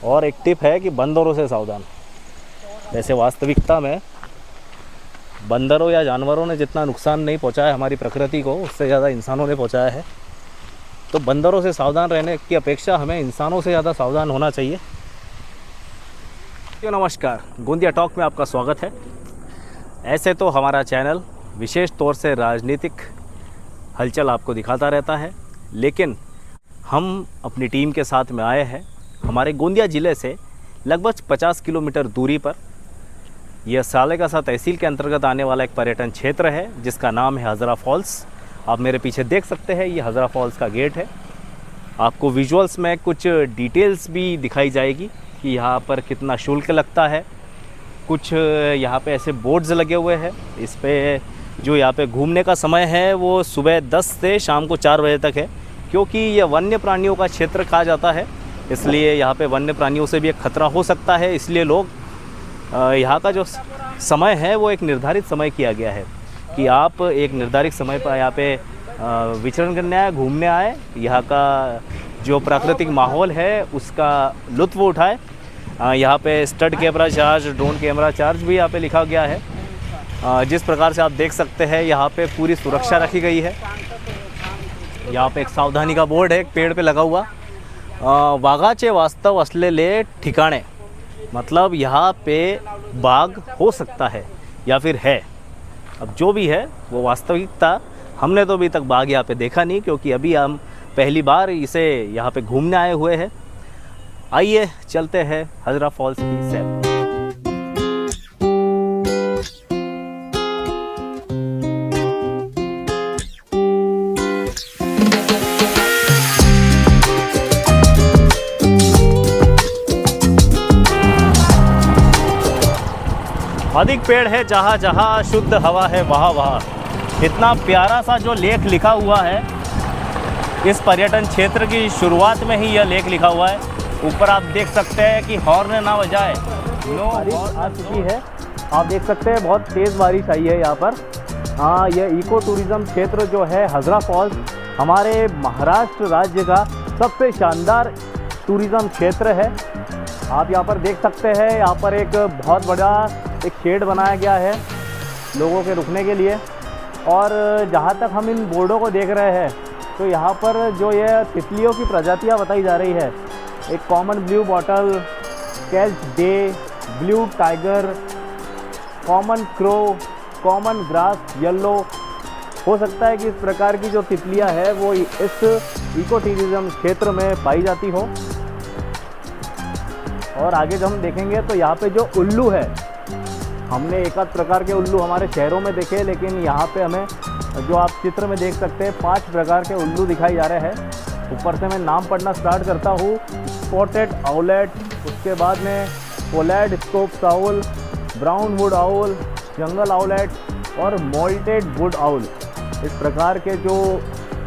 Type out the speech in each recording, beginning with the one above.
और एक टिप है कि बंदरों से सावधान। वैसे वास्तविकता में बंदरों या जानवरों ने जितना नुकसान नहीं पहुंचाया हमारी प्रकृति को, उससे ज़्यादा इंसानों ने पहुंचाया है। तो बंदरों से सावधान रहने की अपेक्षा हमें इंसानों से ज़्यादा सावधान होना चाहिए। तो नमस्कार, गोंदिया टॉक में आपका स्वागत है। ऐसे तो हमारा चैनल विशेष तौर से राजनीतिक हलचल आपको दिखाता रहता है, लेकिन हम अपनी टीम के साथ में आए हैं हमारे गोंदिया ज़िले से लगभग 50 किलोमीटर दूरी पर। यह सालेगासा तहसील के अंतर्गत आने वाला एक पर्यटन क्षेत्र है जिसका नाम है हज़रा फॉल्स। आप मेरे पीछे देख सकते हैं, ये हज़रा फॉल्स का गेट है। आपको विजुअल्स में कुछ डिटेल्स भी दिखाई जाएगी कि यहाँ पर कितना शुल्क लगता है। कुछ यहाँ पे ऐसे बोर्ड्स लगे हुए हैं। इस पे जो यहाँ पे घूमने का समय है वो सुबह 10 से शाम को 4 बजे तक है, क्योंकि यह वन्य प्राणियों का क्षेत्र कहा जाता है। इसलिए यहाँ पे वन्य प्राणियों से भी एक खतरा हो सकता है, इसलिए लोग यहाँ का जो समय है वो एक निर्धारित समय किया गया है कि आप एक निर्धारित समय पर यहाँ पे विचरण करने आए, घूमने आए, यहाँ का जो प्राकृतिक माहौल है उसका लुत्फ़ उठाए। यहाँ पे stud camera charge, drone camera charge भी यहाँ पे लिखा गया है। जिस प्रकार से आप देख सकते हैं यहाँ पे पूरी सुरक्षा रखी गई है। यहाँ पे एक सावधानी का बोर्ड है एक पेड़ पे लगा हुआ, वाघाचे वास्तव असलेले ठिकाने, मतलब यहाँ पे बाघ हो सकता है या फिर है। अब जो भी है वो वास्तविकता, हमने तो अभी तक बाघ यहाँ पे देखा नहीं, क्योंकि अभी हम पहली बार इसे यहाँ पे घूमने आए हुए हैं। आइए चलते हैं हज़रा फॉल्स की सैर। अधिक पेड़ है जहाँ जहाँ शुद्ध हवा है वहाँ वहाँ। इतना प्यारा सा जो लेख लिखा हुआ है, इस पर्यटन क्षेत्र की शुरुआत में ही यह लेख लिखा हुआ है। ऊपर आप देख सकते हैं कि हॉर्न ना बजाए, बारिश आ चुकी है। आप देख सकते हैं बहुत तेज़ बारिश आई है यहाँ पर। हाँ, यह इको टूरिज़्म क्षेत्र जो है हज़रा फॉल्स हमारे महाराष्ट्र राज्य का सबसे शानदार टूरिज़्म क्षेत्र है। आप यहाँ पर देख सकते हैं, यहाँ पर एक बहुत बड़ा एक शेड बनाया गया है लोगों के रुकने के लिए। और जहाँ तक हम इन बोर्डों को देख रहे हैं तो यहाँ पर जो ये तितलियों की प्रजातियाँ बताई जा रही है, एक common blue bottle, catch day, blue tiger, common crow, common grass yellow, हो सकता है कि इस प्रकार की जो तितलियाँ हैं वो इस इको टूरिज़्म क्षेत्र में पाई जाती हो। और आगे जब हम देखेंगे तो यहाँ पे जो उल्लू है, हमने एक आध प्रकार के उल्लू हमारे शहरों में देखे, लेकिन यहाँ पे हमें जो आप चित्र में देख सकते हैं 5 प्रकार के उल्लू दिखाई जा रहे हैं। ऊपर से मैं नाम पढ़ना स्टार्ट करता हूँ। स्पॉटेड आउलेट, उसके बाद में pallid scops owl, brown wood owl, jungle owlet और मोल्टेड वुड आउल। इस प्रकार के जो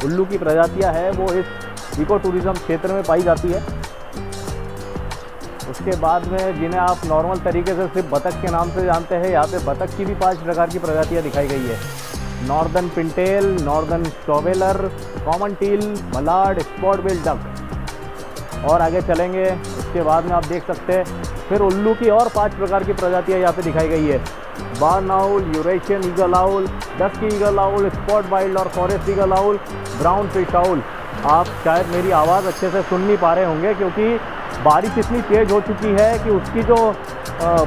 उल्लू की प्रजातियाँ हैं वो इस इको टूरिज़्म क्षेत्र में पाई जाती है। उसके बाद में जिन्हें आप नॉर्मल तरीके से सिर्फ बतख के नाम से जानते हैं, यहाँ पे बतख की भी 5 प्रकार की प्रजातियाँ दिखाई गई है। Northern pintail, northern shoveler, common teal, mallard, spot billed duck. और आगे चलेंगे उसके बाद में आप देख सकते हैं फिर उल्लू की और 5 प्रकार की प्रजातियाँ यहाँ पे दिखाई गई है। Barn owl, Eurasian eagle owl, dusky eagle owl, spot bellied और forest eagle owl, brown fish owl. आप शायद मेरी आवाज़ अच्छे से सुन नहीं पा रहे होंगे, क्योंकि बारिश इतनी तेज़ हो चुकी है कि उसकी जो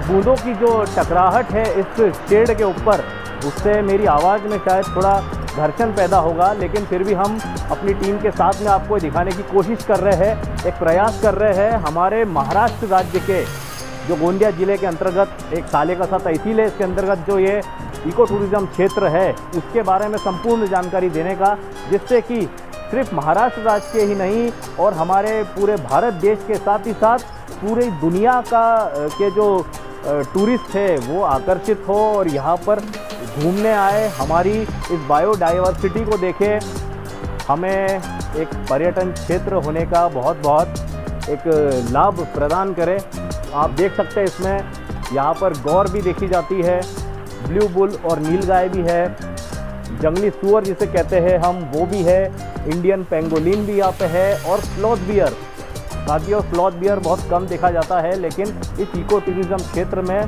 बूंदों की जो टकराहट है इस शेड के ऊपर, उससे मेरी आवाज़ में शायद थोड़ा घर्षण पैदा होगा। लेकिन फिर भी हम अपनी टीम के साथ में आपको दिखाने की कोशिश कर रहे हैं, एक प्रयास कर रहे हैं। हमारे महाराष्ट्र राज्य के जो गोंदिया ज़िले के अंतर्गत एक सालेगासा तहसील है, इसके अंतर्गत जो ये इको टूरिज़्म क्षेत्र है उसके बारे में संपूर्ण जानकारी देने का, जिससे कि सिर्फ महाराष्ट्र राज्य के ही नहीं और हमारे पूरे भारत देश के साथ ही साथ पूरी दुनिया का के जो टूरिस्ट है वो आकर्षित हो और यहाँ पर घूमने आए, हमारी इस बायोडाइवर्सिटी को देखें। हमें एक पर्यटन क्षेत्र होने का बहुत बहुत एक लाभ प्रदान करे। आप देख सकते हैं इसमें यहाँ पर गौर भी देखी जाती है, ब्लू बुल और नीलगाय भी है, जंगली सुअर जिसे कहते हैं हम वो भी है, इंडियन पेंगोलिन भी यहाँ पे है और स्लॉथ बियर। साथियों स्लॉथ बियर बहुत कम देखा जाता है, लेकिन इस इको टूरिज़्म क्षेत्र में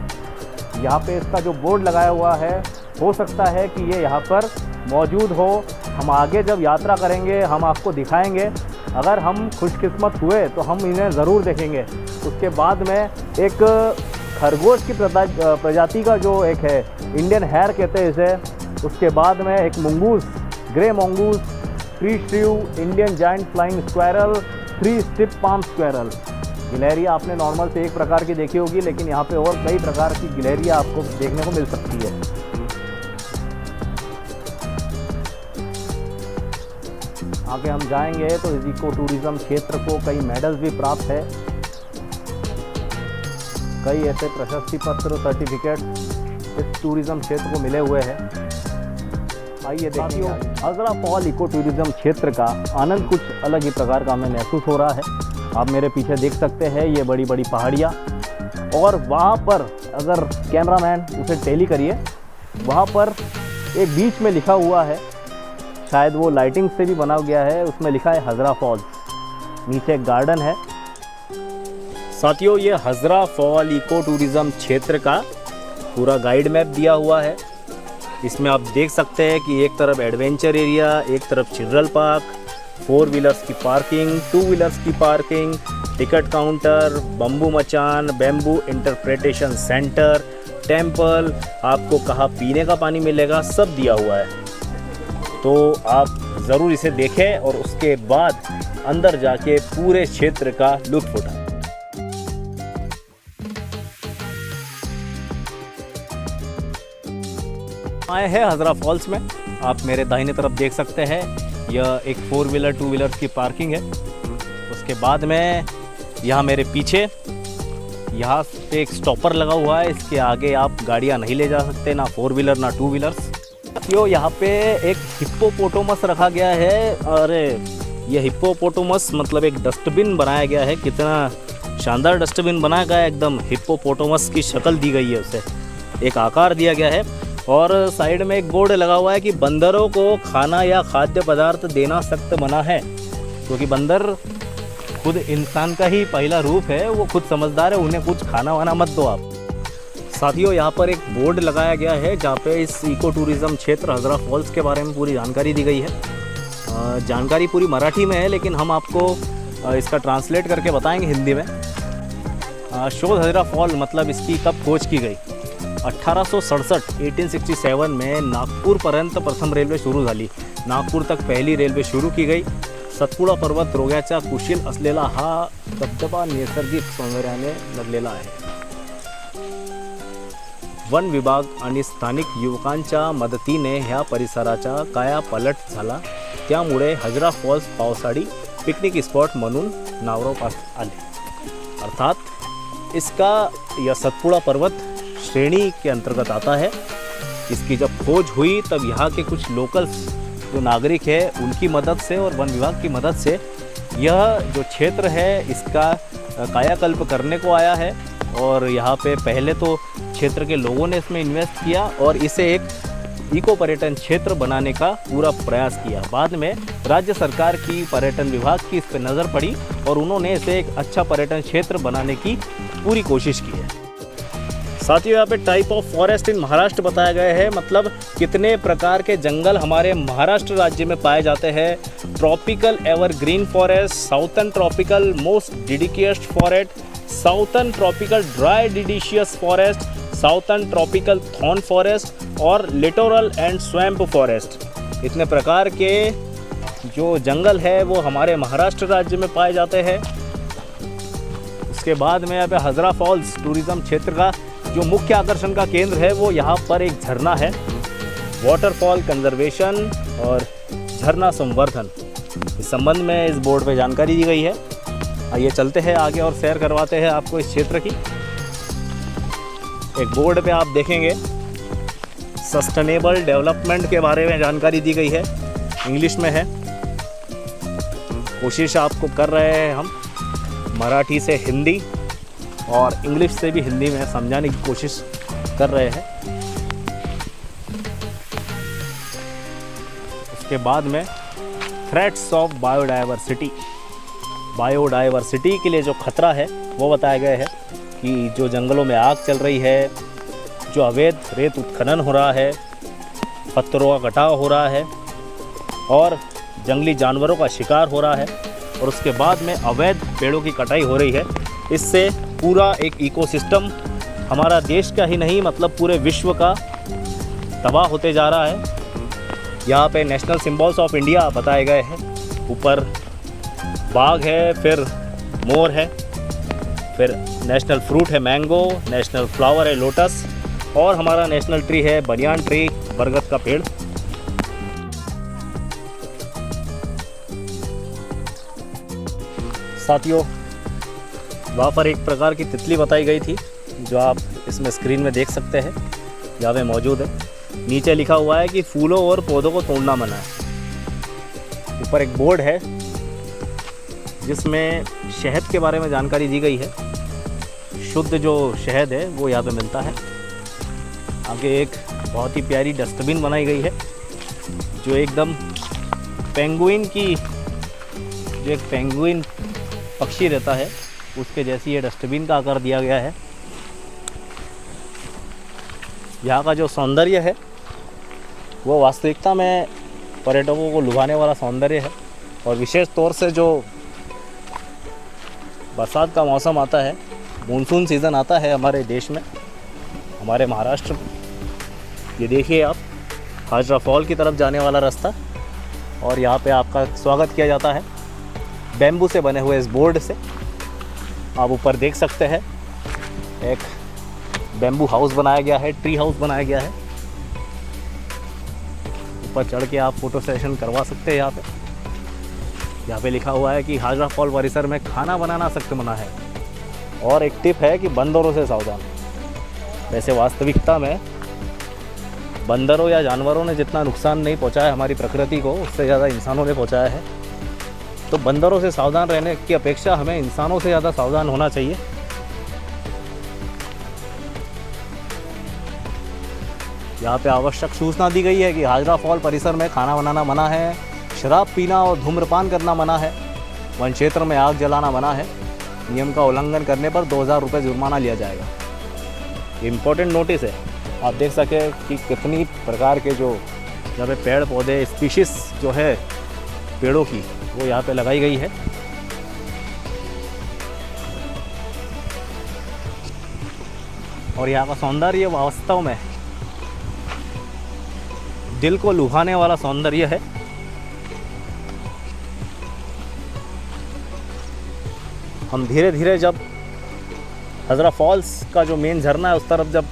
यहाँ पे इसका जो बोर्ड लगाया हुआ है, हो सकता है कि ये यहाँ पर मौजूद हो। हम आगे जब यात्रा करेंगे हम आपको दिखाएंगे। अगर हम खुशकिस्मत हुए तो हम इन्हें ज़रूर देखेंगे। उसके बाद में एक खरगोश की प्रजाति का जो एक है, इंडियन हेयर कहते हैं इसे। उसके बाद में एक mongoose, grey mongoose, tree shrew, Indian giant flying squirrel, 3 striped palm squirrel. गिलहरियाँ आपने नॉर्मल से एक प्रकार की देखी होगी, लेकिन यहाँ पे और कई प्रकार की गिलहरियाँ आपको देखने को मिल सकती है। आगे हम जाएंगे तो इस इको टूरिज़्म क्षेत्र को कई मेडल्स भी प्राप्त है, कई ऐसे प्रशस्ति पत्र, सर्टिफिकेट इस टूरिज़्म क्षेत्र को मिले हुए हैं। आइए देखिए। हजरा फॉल इको टूरिज़्म क्षेत्र का आनंद कुछ अलग ही प्रकार का हमें महसूस हो रहा है। आप मेरे पीछे देख सकते हैं ये बड़ी बड़ी पहाड़ियाँ, और वहाँ पर अगर कैमरामैन उसे टेली करिए, वहाँ पर एक बीच में लिखा हुआ है, शायद वो लाइटिंग से भी बना गया है, उसमें लिखा है हजरा फॉल्स। नीचे एक गार्डन है। साथियों ये हजरा फॉल इको टूरिज़्म क्षेत्र का पूरा गाइड मैप दिया हुआ है। इसमें आप देख सकते हैं कि एक तरफ एडवेंचर एरिया, एक तरफ चिल्ड्रन पार्क, 4 व्हीलर्स की पार्किंग, 2 व्हीलर्स की पार्किंग, टिकट काउंटर, बम्बू मचान, बैम्बू इंटरप्रिटेशन सेंटर, टेम्पल, आपको कहाँ पीने का पानी मिलेगा, सब दिया हुआ है। तो आप ज़रूर इसे देखें और उसके बाद अंदर जाके पूरे क्षेत्र का लुत्फ़ उठाएं। आए हैं हजरा फॉल्स में। आप मेरे दाहिने तरफ देख सकते हैं, यह एक 4 व्हीलर 2 व्हीलर की पार्किंग है। उसके बाद में यहाँ मेरे पीछे यहाँ पे एक स्टॉपर लगा हुआ है। इसके आगे आप गाड़ियाँ नहीं ले जा सकते, ना 4 व्हीलर ना 2 व्हीलर्स। यो यहाँ पे एक हिप्पोपोटामस रखा गया है। अरे ये हिप्पोपोटामस मतलब एक डस्टबिन बनाया गया है। कितना शानदार डस्टबिन बनाया गया है, एकदम हिप्पोपोटामस की शक्ल दी गई है, उसे एक आकार दिया गया है। और साइड में एक बोर्ड लगा हुआ है कि बंदरों को खाना या खाद्य पदार्थ देना सख्त मना है, क्योंकि बंदर खुद इंसान का ही पहला रूप है, वो खुद समझदार है, उन्हें कुछ खाना वाना मत दो आप। साथियों यहाँ पर एक बोर्ड लगाया गया है जहाँ पे इस इको टूरिज़्म क्षेत्र हजरा फॉल्स के बारे में पूरी जानकारी दी गई है। जानकारी पूरी मराठी में है, लेकिन हम आपको इसका ट्रांसलेट करके बताएंगे हिंदी में। शोध हजरा फॉल मतलब इसकी कब खोज की गई? 1867 में नागपूरपर्यंत प्रथम रेल्वे सुरू झाली। नागपूर तक पहली रेल्वे सुरू की गई। सतपुडा पर्वत रोगाचा कुशील असलेला हा धबधबा नैसर्गिक सौंदर्याने नटलेला आहे। वन विभाग आणि स्थानिक युवकांच्या मदतीने ह्या परिसराचा कायापालट झाला, त्यामुळे हजरा फॉल्स पावसाळी पिकनिक स्पॉट म्हणून नावारूपास आले। अर्थात इसका यह सतपुड़ा पर्वत श्रेणी के अंतर्गत आता है। इसकी जब खोज हुई तब यहाँ के कुछ लोकल्स जो नागरिक है उनकी मदद से और वन विभाग की मदद से यह जो क्षेत्र है इसका कायाकल्प करने को आया है। और यहाँ पे पहले तो क्षेत्र के लोगों ने इसमें इन्वेस्ट किया और इसे एक इको पर्यटन क्षेत्र बनाने का पूरा प्रयास किया। बाद में राज्य सरकार की पर्यटन विभाग की इस पर नज़र पड़ी और उन्होंने इसे एक अच्छा पर्यटन क्षेत्र बनाने की पूरी कोशिश की है। साथियों यहाँ पे टाइप ऑफ फॉरेस्ट इन महाराष्ट्र बताया गया है, मतलब कितने प्रकार के जंगल हमारे महाराष्ट्र राज्य में पाए जाते हैं। Tropical evergreen forest, southern tropical moist deciduous forest, southern tropical dry deciduous forest, southern tropical thorn forest और लिटोरल एंड स्वैम्प फॉरेस्ट। इतने प्रकार के जो जंगल है वो हमारे महाराष्ट्र राज्य में पाए जाते हैं। उसके बाद में यहाँ पे हजरा फॉल्स टूरिज़्म क्षेत्र का जो मुख्य आकर्षण का केंद्र है वो यहाँ पर एक झरना है। वाटरफॉल कंजर्वेशन और झरना संवर्धन, इस संबंध में इस बोर्ड पे जानकारी दी गई है। आइए चलते हैं आगे और सैर करवाते हैं आपको इस क्षेत्र की। एक बोर्ड पे आप देखेंगे सस्टेनेबल डेवलपमेंट के बारे में जानकारी दी गई है, इंग्लिश में है। कोशिश आपको कर रहे हैं हम मराठी से हिंदी और इंग्लिश से भी हिंदी में समझाने की कोशिश कर रहे हैं। उसके बाद में थ्रेट्स ऑफ बायोडाइवर्सिटी, बायोडाइवर्सिटी के लिए जो खतरा है वो बताया गया है कि जो जंगलों में आग चल रही है, जो अवैध रेत उत्खनन हो रहा है, पत्थरों का कटाव हो रहा है और जंगली जानवरों का शिकार हो रहा है और उसके बाद में अवैध पेड़ों की कटाई हो रही है। इससे पूरा एक इकोसिस्टम हमारा देश का ही नहीं मतलब पूरे विश्व का तबाह होते जा रहा है। यहाँ पे नेशनल सिंबल्स ऑफ इंडिया बताए गए हैं। ऊपर बाघ है, फिर मोर है, फिर नेशनल फ्रूट है मैंगो, नेशनल फ्लावर है लोटस और हमारा नेशनल ट्री है बनियान ट्री, बरगद का पेड़। साथियों, वहाँ पर एक प्रकार की तितली बताई गई थी जो आप इसमें स्क्रीन में देख सकते हैं, यहाँ पे मौजूद है। नीचे लिखा हुआ है कि फूलों और पौधों को तोड़ना मना है। ऊपर एक बोर्ड है जिसमें शहद के बारे में जानकारी दी गई है। शुद्ध जो शहद है वो यहाँ पे मिलता है। आगे एक बहुत ही प्यारी डस्टबिन बनाई गई है जो एकदम पेंगुइन की, जो एक पेंगुइन पक्षी रहता है उसके जैसी ये डस्टबिन का आकार दिया गया है। यहाँ का जो सौंदर्य है वो वास्तविकता में पर्यटकों को लुभाने वाला सौंदर्य है और विशेष तौर से जो बरसात का मौसम आता है, मानसून सीज़न आता है हमारे देश में, हमारे महाराष्ट्र। ये देखिए आप, हाजरा फॉल की तरफ जाने वाला रास्ता और यहाँ पे आपका स्वागत किया जाता है बैम्बू से बने हुए इस बोर्ड से। आप ऊपर देख सकते हैं एक बैम्बू हाउस बनाया गया है, ट्री हाउस बनाया गया है। ऊपर चढ़ के आप फ़ोटो सेशन करवा सकते हैं। यहाँ पे लिखा हुआ है कि हाजरा फॉल परिसर में खाना बनाना सख्त मना है और एक टिप है कि बंदरों से सावधान। वैसे वास्तविकता में बंदरों या जानवरों ने जितना नुकसान नहीं पहुंचाया हमारी प्रकृति को, उससे ज़्यादा इंसानों ने पहुंचाया है। तो बंदरों से सावधान रहने की अपेक्षा हमें इंसानों से ज़्यादा सावधान होना चाहिए। यहाँ पे आवश्यक सूचना दी गई है कि हाजरा फॉल परिसर में खाना बनाना मना है, शराब पीना और धूम्रपान करना मना है, वन क्षेत्र में आग जलाना मना है। नियम का उल्लंघन करने पर 2000 रुपये जुर्माना लिया जाएगा। ये इम्पोर्टेंट नोटिस है। आप देख सके कि कितनी प्रकार के जो यहाँ पे पेड़ पौधे स्पीशीज़ जो है पेड़ों की वो यहाँ पे लगाई गई है। और यहाँ का सौंदर्य वास्तव में दिल को लुभाने वाला सौंदर्य है। हम धीरे धीरे जब हाजरा फॉल्स का जो मेन झरना है उस तरफ जब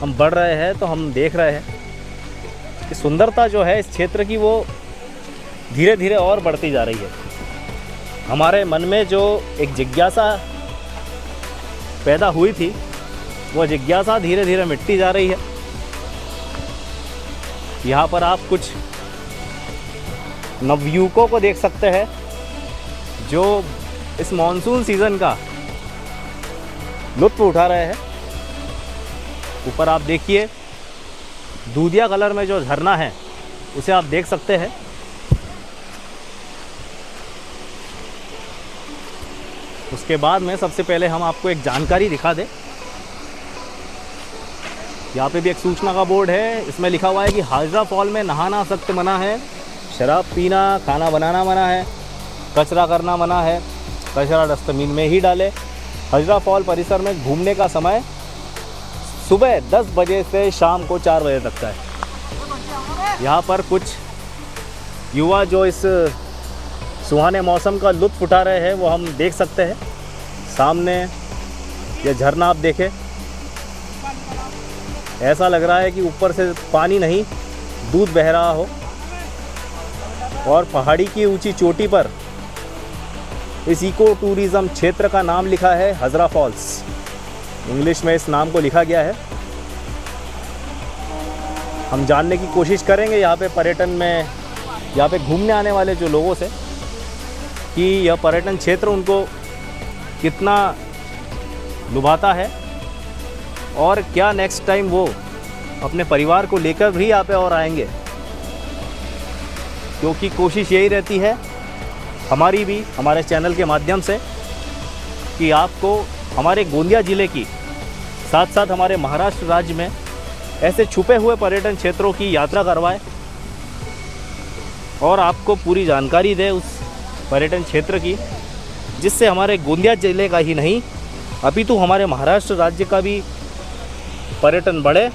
हम बढ़ रहे हैं तो हम देख रहे हैं कि सुंदरता जो है इस क्षेत्र की वो धीरे धीरे और बढ़ती जा रही है। हमारे मन में जो एक जिज्ञासा पैदा हुई थी वो जिज्ञासा धीरे धीरे मिटती जा रही है। यहाँ पर आप कुछ नवयुवकों को देख सकते हैं जो इस मॉनसून सीज़न का लुत्फ़ उठा रहे हैं। ऊपर आप देखिए दूधिया कलर में जो झरना है उसे आप देख सकते हैं। उसके बाद में सबसे पहले हम आपको एक जानकारी दिखा दें। यहाँ पे भी एक सूचना का बोर्ड है, इसमें लिखा हुआ है कि हाजरा फॉल में नहाना सख्त मना है, शराब पीना, खाना बनाना मना है, कचरा करना मना है, कचरा डस्टबिन में ही डाले। हाजरा फॉल परिसर में घूमने का समय सुबह 10 बजे से शाम को 4 बजे तक का है। यहाँ पर कुछ युवा जो इस सुहाने मौसम का लुत्फ़ उठा रहे हैं वो हम देख सकते हैं। सामने ये झरना आप देखें, ऐसा लग रहा है कि ऊपर से पानी नहीं दूध बह रहा हो। और पहाड़ी की ऊंची चोटी पर इस इको टूरिज़्म क्षेत्र का नाम लिखा है हाजरा फॉल्स। इंग्लिश में इस नाम को लिखा गया है। हम जानने की कोशिश करेंगे यहाँ पे पर्यटन में, यहाँ पे घूमने आने वाले जो लोगों से, कि यह पर्यटन क्षेत्र उनको कितना लुभाता है और क्या नेक्स्ट टाइम वो अपने परिवार को लेकर भी यहाँ पे और आएंगे। क्योंकि कोशिश यही रहती है हमारी भी हमारे चैनल के माध्यम से कि आपको हमारे गोंदिया ज़िले की साथ साथ हमारे महाराष्ट्र राज्य में ऐसे छुपे हुए पर्यटन क्षेत्रों की यात्रा करवाए और आपको पूरी जानकारी दे उस पर्यटन क्षेत्र की, जिससे हमारे गोंदिया ज़िले का ही नहीं अपितु हमारे महाराष्ट्र राज्य का भी पर्यटन बढ़े।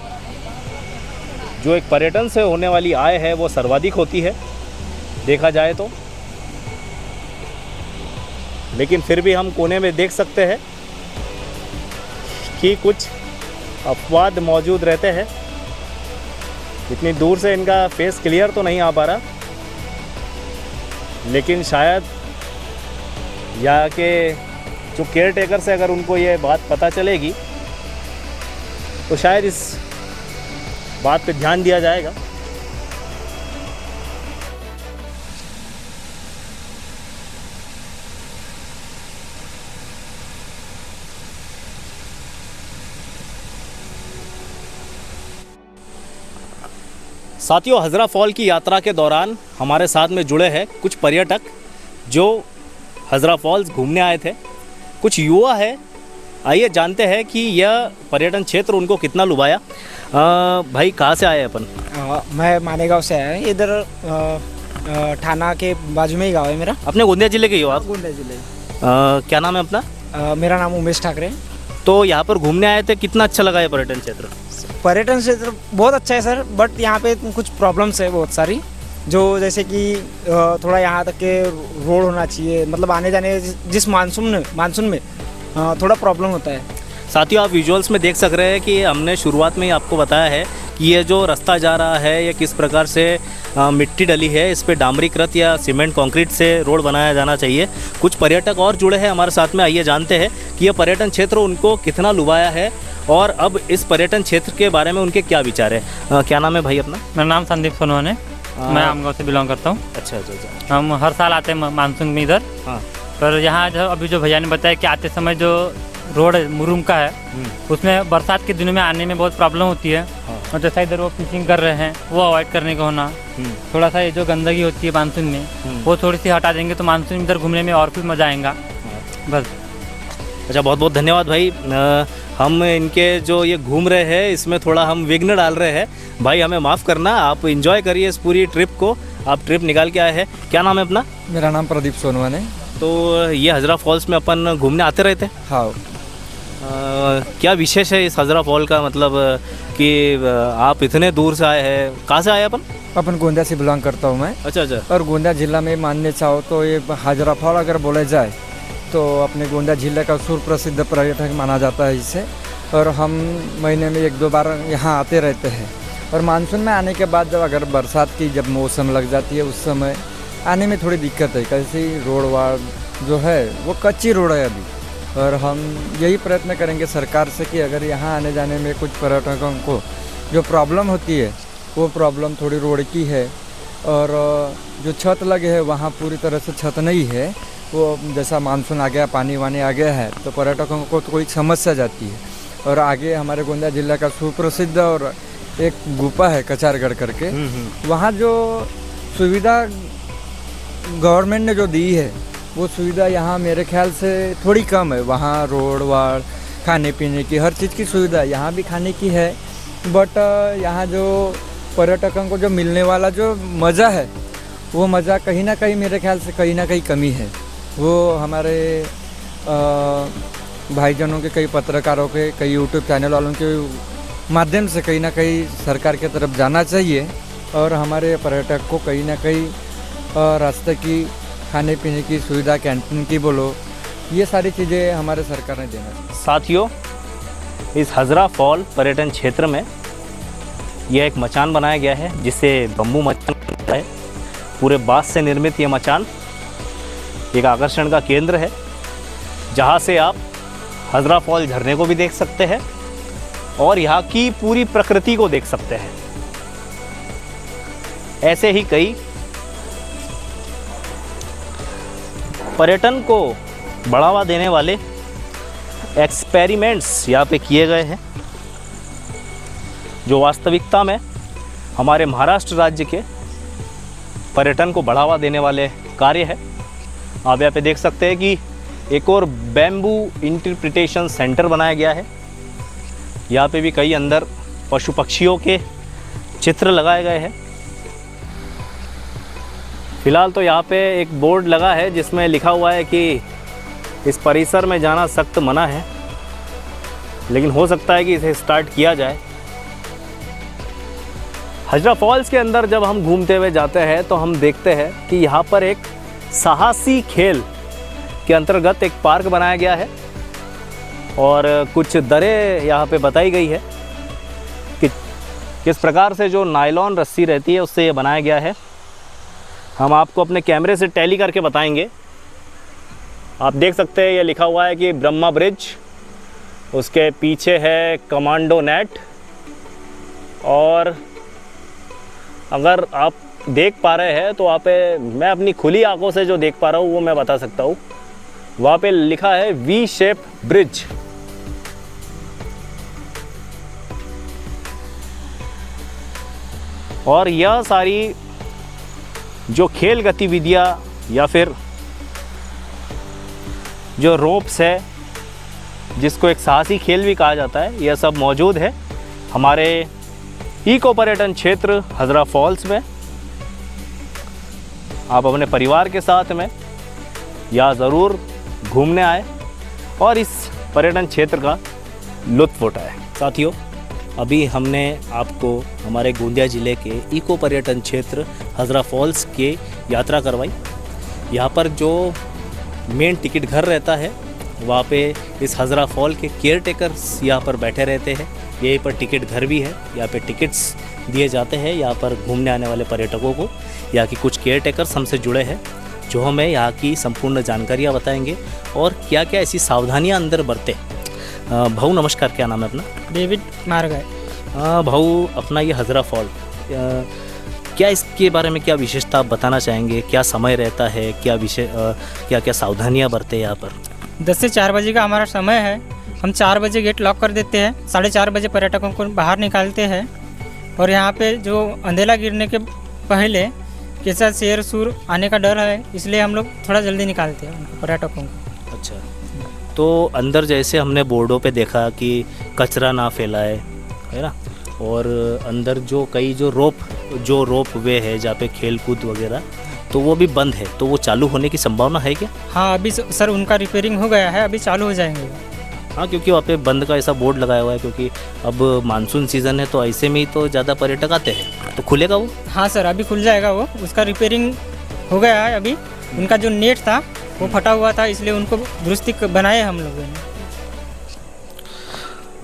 जो एक पर्यटन से होने वाली आय है वो सर्वाधिक होती है देखा जाए तो, लेकिन फिर भी हम कोने में देख सकते हैं कि कुछ अपवाद मौजूद रहते हैं। इतनी दूर से इनका फेस क्लियर तो नहीं आ पा रहा, लेकिन शायद यहाँ के जो केयर टेकर से अगर उनको ये बात पता चलेगी तो शायद इस बात पे ध्यान दिया जाएगा। साथियों, हज़रा फॉल की यात्रा के दौरान हमारे साथ में जुड़े हैं कुछ पर्यटक जो हज़रा फॉल्स घूमने आए थे। कुछ युवा है, आइए जानते हैं कि यह पर्यटन क्षेत्र उनको कितना लुभाया। भाई कहाँ से आए अपन? मैं मानेगांव से आया हूँ। इधर थाना के बाजू में ही गाँव है मेरा। अपने गोंदिया ज़िले के ही हो आप? गोंदिया जिले। क्या नाम है अपना? मेरा नाम उमेश ठाकरे। तो यहाँ पर घूमने आए थे, कितना अच्छा लगा ये पर्यटन क्षेत्र? पर्यटन क्षेत्र बहुत अच्छा है सर, बट यहाँ पे कुछ प्रॉब्लम्स है बहुत सारी, जो जैसे कि थोड़ा यहाँ तक के रोड होना चाहिए, मतलब आने जाने जिस मानसून में थोड़ा प्रॉब्लम होता है। साथियों, आप विजुअल्स में देख सक रहे हैं कि हमने शुरुआत में ही आपको बताया है कि ये जो रास्ता जा रहा है ये किस प्रकार से मिट्टी डली है, इस पे डामरीकृत या सीमेंट कंक्रीट से रोड बनाया जाना चाहिए। कुछ पर्यटक और जुड़े हैं हमारे साथ में, आइए जानते हैं कि यह पर्यटन क्षेत्र उनको कितना लुभाया है और अब इस पर्यटन क्षेत्र के बारे में उनके क्या विचार है। क्या नाम है भाई अपना? मेरा नाम संदीप सोनवान है। मैं आमगांव से बिलोंग करता हूँ। अच्छा अच्छा अच्छा। हम हर साल आते हैं मानसून में इधर। हाँ। पर यहाँ जो अभी जो भैया ने बताया कि आते समय जो रोड मुरुम का है उसमें बरसात के दिनों में आने में बहुत प्रॉब्लम होती है। हाँ। और जैसा इधर वो फिशिंग कर रहे हैं वो अवॉइड करने का होना, थोड़ा सा ये जो गंदगी होती है मानसून में वो थोड़ी सी हटा देंगे तो मानसून में इधर घूमने में और भी मज़ा आएगा। बस। अच्छा, बहुत बहुत धन्यवाद भाई। हम इनके जो ये घूम रहे हैं इसमें थोड़ा हम विघ्न डाल रहे हैं, भाई हमें माफ़ करना। आप एंजॉय करिए इस पूरी ट्रिप को, आप ट्रिप निकाल के आए हैं। क्या नाम है अपना? मेरा नाम प्रदीप सोनवान है। तो ये हज़रा फॉल्स में अपन घूमने आते रहते हैं। हाँ। क्या विशेष है इस हज़रा फॉल का, मतलब कि आप इतने दूर से आए हैं? कहाँ से आए अपन गोंदिया से बिलोंग करता हूँ मैं। अच्छा अच्छा। और गोंदिया जिला में मानने चाहो तो ये हज़रा फॉल अगर बोला जाए तो अपने गोंदिया जिले का सुप्रसिद्ध पर्यटक माना जाता है इसे। और हम महीने में 1-2 बार यहाँ आते रहते हैं। और मानसून में आने के बाद जब अगर बरसात की जब मौसम लग जाती है उस समय आने में थोड़ी दिक्कत है, कैसी रोड वाड जो है वो कच्ची रोड है अभी। और हम यही प्रयत्न करेंगे सरकार से कि अगर यहाँ आने जाने में कुछ पर्यटकों को जो प्रॉब्लम होती है वो प्रॉब्लम थोड़ी रोड की है। और जो छत लगे है वहाँ पूरी तरह से छत नहीं है, वो जैसा मानसून आ गया, पानी वानी आ गया है तो पर्यटकों को तो कोई समस्या जाती है। और आगे हमारे गोंदिया जिला का सुप्रसिद्ध और एक गुफा है कचारगढ़ करके, वहाँ जो सुविधा गवर्नमेंट ने जो दी है वो सुविधा यहाँ मेरे ख्याल से थोड़ी कम है। वहाँ रोड वाड़, खाने पीने की हर चीज़ की सुविधा यहाँ भी खाने की है, बट यहाँ जो पर्यटकों को जो मिलने वाला जो मज़ा है वो मज़ा कहीं ना कहीं मेरे ख्याल से कहीं ना कहीं कमी है। वो हमारे भाईजनों के, कई पत्रकारों के, कई यूट्यूब चैनल वालों के माध्यम से कहीं ना कहीं सरकार की तरफ जाना चाहिए और हमारे पर्यटक को कहीं ना कहीं रास्ते की, खाने पीने की सुविधा, कैंटीन की बोलो, ये सारी चीज़ें हमारे सरकार ने देना चाहिए। साथियों, इस हज़रा फॉल पर्यटन क्षेत्र में यह एक मचान बनाया गया है जिसे बम्बू मचान है। पूरे बांस से निर्मित ये मचान एक आकर्षण का केंद्र है, जहाँ से आप हज़रा फॉल झरने को भी देख सकते हैं और यहाँ की पूरी प्रकृति को देख सकते हैं। ऐसे ही कई पर्यटन को बढ़ावा देने वाले एक्सपेरिमेंट्स यहाँ पे किए गए हैं, जो वास्तविकता में हमारे महाराष्ट्र राज्य के पर्यटन को बढ़ावा देने वाले कार्य है। आप यहाँ पे देख सकते हैं कि एक और बैम्बू इंटरप्रिटेशन सेंटर बनाया गया है। यहाँ पे भी कई अंदर पशु पक्षियों के चित्र लगाए गए हैं। फिलहाल तो यहाँ पे एक बोर्ड लगा है जिसमें लिखा हुआ है कि इस परिसर में जाना सख्त मना है, लेकिन हो सकता है कि इसे स्टार्ट किया जाए। हजरा फॉल्स के अंदर जब हम घूमते हुए जाते हैं तो हम देखते हैं कि यहाँ पर एक साहसी खेल के अंतर्गत एक पार्क बनाया गया है और कुछ दरें यहाँ पे बताई गई है कि किस प्रकार से जो नायलॉन रस्सी रहती है उससे ये बनाया गया है। हम आपको अपने कैमरे से टैली करके बताएंगे। आप देख सकते हैं ये लिखा हुआ है कि ब्रह्मा ब्रिज, उसके पीछे है कमांडो नेट, और अगर आप देख पा रहे हैं तो वहाँ पे मैं अपनी खुली आंखों से जो देख पा रहा हूँ वो मैं बता सकता हूँ। वहाँ पे लिखा है वी शेप ब्रिज। और यह सारी जो खेल गतिविधियाँ या फिर जो रोप्स है, जिसको एक साहसी खेल भी कहा जाता है, यह सब मौजूद है हमारे इको पर्यटन क्षेत्र हजरा फॉल्स में। आप अपने परिवार के साथ में या ज़रूर घूमने आए और इस पर्यटन क्षेत्र का लुत्फ़ उठाएं। साथियों, अभी हमने आपको हमारे गोंदिया ज़िले के इको पर्यटन क्षेत्र हजरा फॉल्स के यात्रा करवाई। यहाँ पर जो मेन टिकट घर रहता है वहाँ पे इस हजरा फॉल के केयर टेकर्स यहाँ पर बैठे रहते हैं। यहीं पर टिकट घर भी है, यहाँ पे टिकट्स दिए जाते हैं। यहाँ पर घूमने आने वाले पर्यटकों को यहाँ की कुछ केयर टेकर्स हमसे जुड़े हैं जो हमें यहाँ की संपूर्ण जानकारियाँ बताएंगे और क्या क्या ऐसी सावधानियाँ अंदर बरतें। भाऊ नमस्कार, क्या नाम है अपना? डेविड मारगाय। भाऊ, अपना ये हजरा फॉल, क्या इसके बारे में क्या विशेषता आप बताना चाहेंगे? क्या समय रहता है, क्या क्या सावधानियाँ बरतें यहाँ पर? 10 से 4 बजे का हमारा समय है। हम 4 बजे गेट लॉक कर देते हैं, 4:30 बजे पर्यटकों को बाहर निकालते हैं। और यहाँ पे जो अंधेरा गिरने के पहले कैसा शेर सूर आने का डर है, इसलिए हम लोग थोड़ा जल्दी निकालते हैं पर्यटकों को। अच्छा, तो अंदर जैसे हमने बोर्डों पे देखा कि कचरा ना फैलाए, है ना, और अंदर जो कई जो रोप वे है जहाँ पे खेल कूद वगैरह, तो वो भी बंद है, तो वो चालू होने की संभावना है क्या? हाँ, अभी सर उनका रिपेयरिंग हो गया है, अभी चालू हो जाएंगे। हाँ, क्योंकि वहाँ पे बंद का ऐसा बोर्ड लगाया हुआ है, क्योंकि अब मानसून सीज़न है तो ऐसे में ही तो ज़्यादा पर्यटक आते हैं। तो खुलेगा वो? हाँ सर, अभी खुल जाएगा वो, उसका रिपेयरिंग हो गया है। अभी उनका जो नेट था वो फटा हुआ था, इसलिए उनको दुरुस्ती बनाए हम लोगों ने।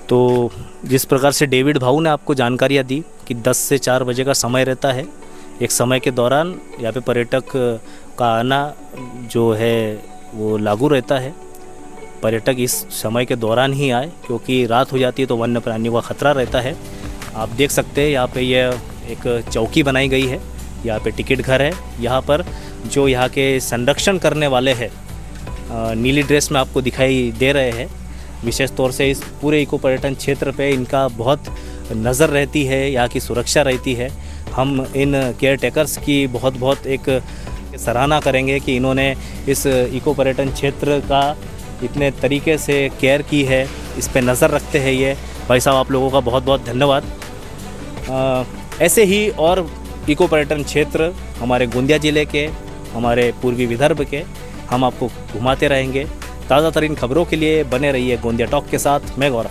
तो जिस प्रकार से डेविड भाऊ ने आपको जानकारियाँ दी कि 10 से 4 बजे का समय रहता है, एक समय के दौरान यहाँ पे पर्यटक का आना जो है वो लागू रहता है। पर्यटक इस समय के दौरान ही आए, क्योंकि रात हो जाती है तो वन्य प्राणियों का खतरा रहता है। आप देख सकते हैं यहाँ पे यह एक चौकी बनाई गई है, यहाँ पे टिकट घर है। यहाँ पर जो यहाँ के संरक्षण करने वाले हैं नीली ड्रेस में आपको दिखाई दे रहे हैं। विशेष तौर से इस पूरे इको पर्यटन क्षेत्र पे इनका बहुत नज़र रहती है, यहाँ की सुरक्षा रहती है। हम इन केयर टेकर्स की बहुत एक सराहना करेंगे कि इन्होंने इस इको पर्यटन क्षेत्र का इतने तरीके से केयर की है, इस पे नज़र रखते हैं। ये भाई साहब, आप लोगों का बहुत धन्यवाद। ऐसे ही और इको पर्यटन क्षेत्र हमारे गोंदिया ज़िले के, हमारे पूर्वी विदर्भ के हम आपको घुमाते रहेंगे। ताज़ा तरीन खबरों के लिए बने रहिए गोंदिया टॉक के साथ। मैं गौरव।